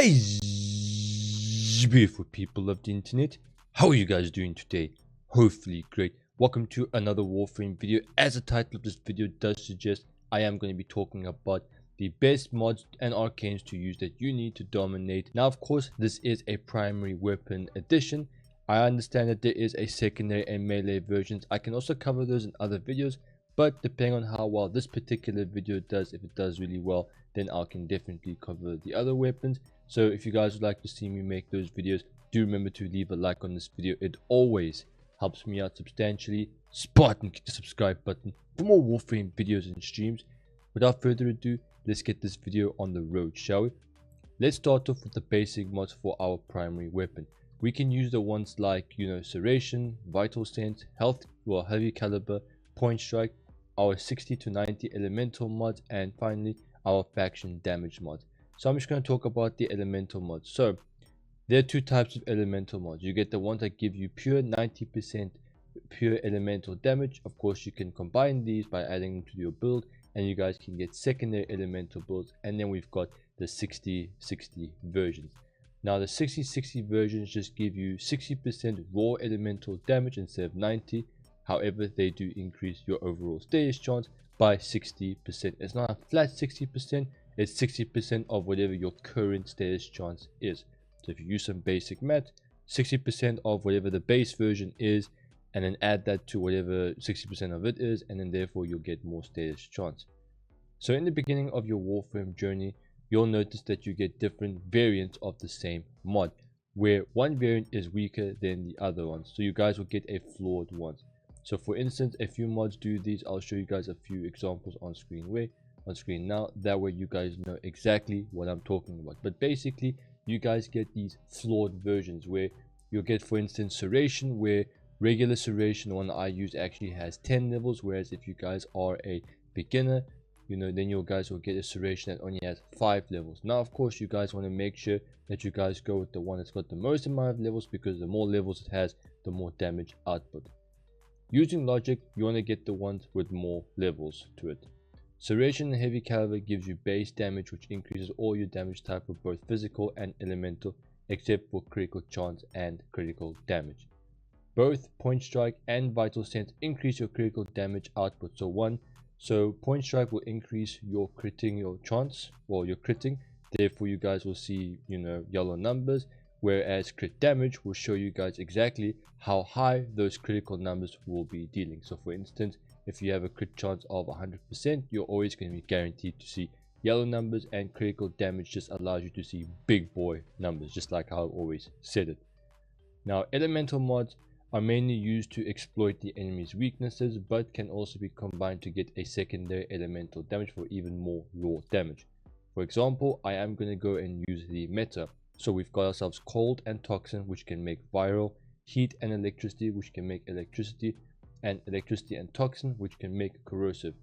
Hey, beautiful people of the internet, how are you guys doing today? Hopefully great. Welcome to another Warframe video. As the title of this video does suggest, I am going to be talking about the best mods and arcanes to use that you need to dominate. Now, of course, this is a primary weapon edition. I understand that there is a secondary and melee versions. I can also cover those in other videos, but depending on how well this particular video does, if it does really well, then I can definitely cover the other weapons. So if you guys would like to see me make those videos, do remember to leave a like on this video. It always helps me out substantially. Spartan, click the subscribe button for more Warframe videos and streams. Without further ado, let's get this video on the road, shall we? Let's start off with the basic mods for our primary weapon. We can use the ones like, Serration, Vital Sense, Health, Heavy Caliber, Point Strike, our 60 to 90 elemental mods, and finally our faction damage mods. So I'm just going to talk about the elemental mods. So there are two types of elemental mods. You get the ones that give you pure 90% pure elemental damage. Of course, you can combine these by adding them to your build, and you guys can get secondary elemental builds. And then we've got the 60-60 versions. Now the 60-60 versions just give you 60% raw elemental damage instead of 90. However, they do increase your overall status chance by 60%. It's not a flat 60%, it's 60% of whatever your current status chance is. So if you use some basic math, 60% of whatever the base version is, and then add that to whatever 60% of it is, and then therefore you'll get more status chance. So in the beginning of your Warframe journey, you'll notice that you get different variants of the same mod, where one variant is weaker than the other ones. So you guys will get a flawed one. So for instance, a few mods do these. I'll show you guys a few examples on screen now. That way you guys know exactly what I'm talking about. But basically, you guys get these flawed versions where you'll get, for instance, Serration, where regular Serration, the one I use, actually has 10 levels. Whereas if you guys are a beginner, then you guys will get a Serration that only has 5 levels. Now, of course, you guys want to make sure that you guys go with the one that's got the most amount of levels, because the more levels it has, the more damage output. Using logic, you want to get the ones with more levels to it. Serration and Heavy Caliber gives you base damage, which increases all your damage type for both physical and elemental, except for critical chance and critical damage. Both Point Strike and Vital Sense increase your critical damage output. So Point Strike will increase your critting, your chance, your critting. Therefore, you guys will see, yellow numbers. Whereas crit damage will show you guys exactly how high those critical numbers will be dealing. So for instance, if you have a crit chance of 100%, you're always going to be guaranteed to see yellow numbers, and critical damage just allows you to see big boy numbers, just like how I always said it. Now, elemental mods are mainly used to exploit the enemy's weaknesses, but can also be combined to get a secondary elemental damage for even more raw damage. For example, I am going to go and use the meta. So we've got ourselves Cold and Toxin, which can make viral, Heat and Electricity, which can make electricity, and Electricity and Toxin, which can make corrosive.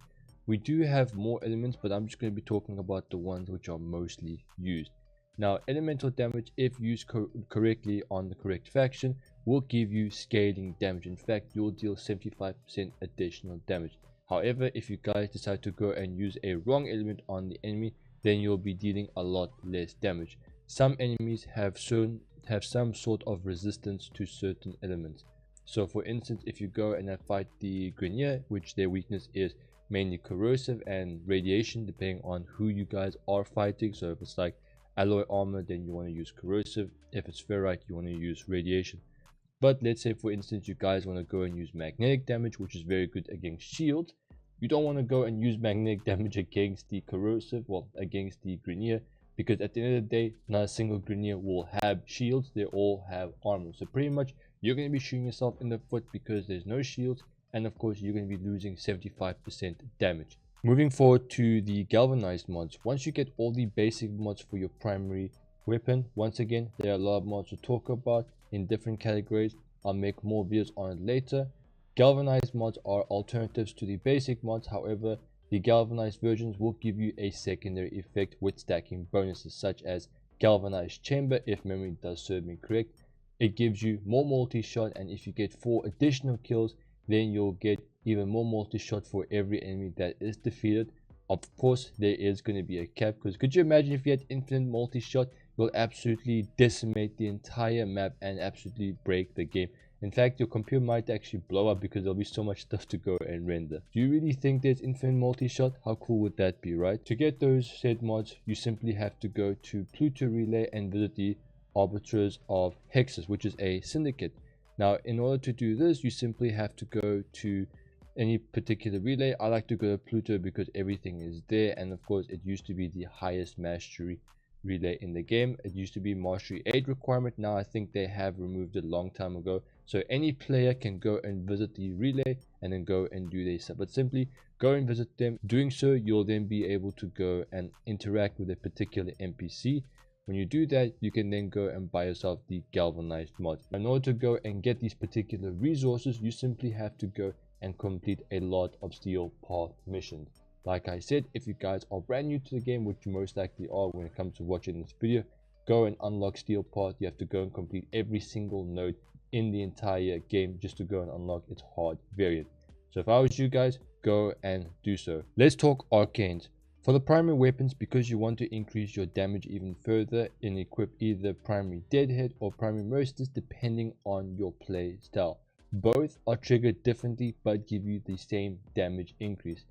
We do have more elements, but I'm just going to be talking about the ones which are mostly used. Now, elemental damage, if used correctly on the correct faction, will give you scaling damage. In fact, you'll deal 75% additional damage. However, if you guys decide to go and use a wrong element on the enemy, then you'll be dealing a lot less damage. Some enemies have some sort of resistance to certain elements. So for instance, if you go and fight the Grenier, which their weakness is mainly corrosive and radiation, depending on who you guys are fighting. So if it's like alloy armor, then you want to use corrosive. If it's ferrite, you want to use radiation. But let's say, for instance, you guys want to go and use magnetic damage, which is very good against shields. You don't want to go and use magnetic damage against the corrosive, against the Grenier, because at the end of the day, not a single Grenier will have shields. They all have armor. So pretty much you're going to be shooting yourself in the foot because there's no shields, and of course you're going to be losing 75% damage. Moving forward to the Galvanized mods. Once you get all the basic mods for your primary weapon, once again, there are a lot of mods to talk about in different categories. I'll make more videos on it later. Galvanized mods are alternatives to the basic mods. However, the Galvanized versions will give you a secondary effect with stacking bonuses, such as Galvanized Chamber, if memory does serve me correct. It gives you more multi-shot, and if you get 4 additional kills, then you'll get even more multi-shot for every enemy that is defeated. Of course, there is going to be a cap, because could you imagine if you had infinite multi-shot? will absolutely decimate the entire map and absolutely break the game. In fact, your computer might actually blow up because there'll be so much stuff to go and render. Do you really think there's infinite multi-shot? How cool would that be, right? To get those said mods, you simply have to go to Pluto Relay and visit the Arbiters of Hexes, which is a syndicate. Now, in order to do this, you simply have to go to any particular relay. I like to go to Pluto because everything is there, and of course it used to be the highest mastery relay in the game. It used to be mastery 8 requirement. Now I think they have removed it a long time ago, so any player can go and visit the relay and then go and do their stuff. But simply go and visit them. Doing so, you'll then be able to go and interact with a particular NPC. When you do that, you can then go and buy yourself the Galvanized mod. In order to go and get these particular resources, you simply have to go and complete a lot of steel path missions. Like I said, if you guys are brand new to the game, which you most likely are when it comes to watching this video, go and unlock steel path. You have to go and complete every single node in the entire game just to go and unlock its hard variant. So if I was you guys, go and do so. Let's talk Arcanes. For the primary weapons, because you want to increase your damage even further, and equip either primary deadhead or primary roasters depending on your play style. Both are triggered differently but give you the same damage increase.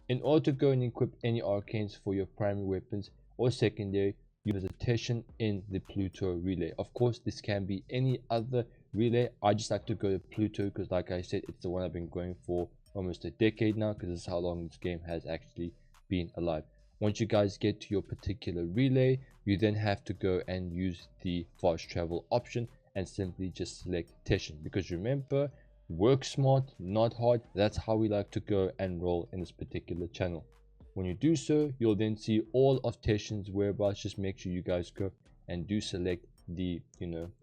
In order to go and equip any arcanes for your primary weapons or secondary, you use a Titian in the Pluto relay. Of course, this can be any other relay. I just like to go to Pluto because, like I said, it's the one I've been going for almost a decade now, because this is how long this game has actually been alive. Once you guys get to your particular relay, you then have to go and use the fast travel option and simply just select Titian, because remember, work smart, not hard. That's how we like to go and roll in this particular channel. When you do so, you'll then see all of Titian's whereabouts. Just make sure you guys go and do select the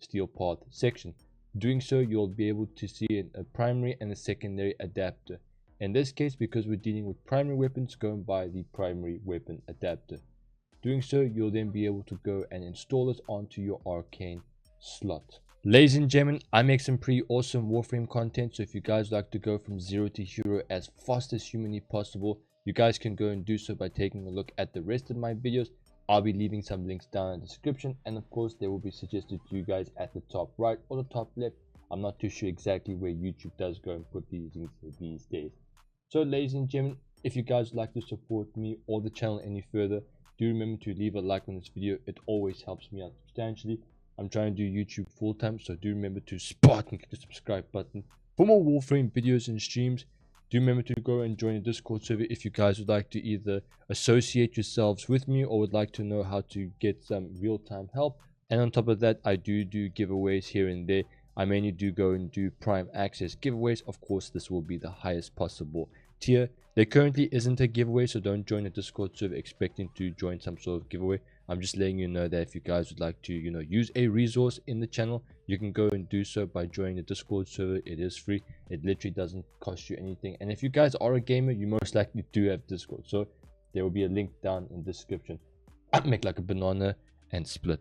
steel path section. Doing so, you'll be able to see a primary and a secondary adapter. In this case, because we're dealing with primary weapons, go and buy the primary weapon adapter. Doing so, you'll then be able to go and install it onto your arcane slot. Ladies and gentlemen, I make some pretty awesome Warframe content, so if you guys like to go from 0 to hero as fast as humanly possible, you guys can go and do so by taking a look at the rest of my videos. I'll be leaving some links down in the description, and of course they will be suggested to you guys at the top right or the top left. I'm not too sure exactly where YouTube does go and put these things these days. So ladies and gentlemen, if you guys would like to support me or the channel any further, do remember to leave a like on this video. It always helps me out substantially. I'm trying to do YouTube full time, so do remember to Spartan click the subscribe button for more Warframe videos and streams. Do remember to go and join the Discord server if you guys would like to either associate yourselves with me or would like to know how to get some real-time help. And on top of that, I do giveaways here and there. I mainly do go and do prime access giveaways. Of course, this will be the highest possible tier. There currently isn't a giveaway, so don't join the Discord server expecting to join some sort of giveaway. I'm just letting you know that if you guys would like to use a resource in the channel, you can go and do so by joining the Discord server. It is free. It literally doesn't cost you anything, and if you guys are a gamer, you most likely do have Discord, so there will be a link down in the description. Make like a banana and split.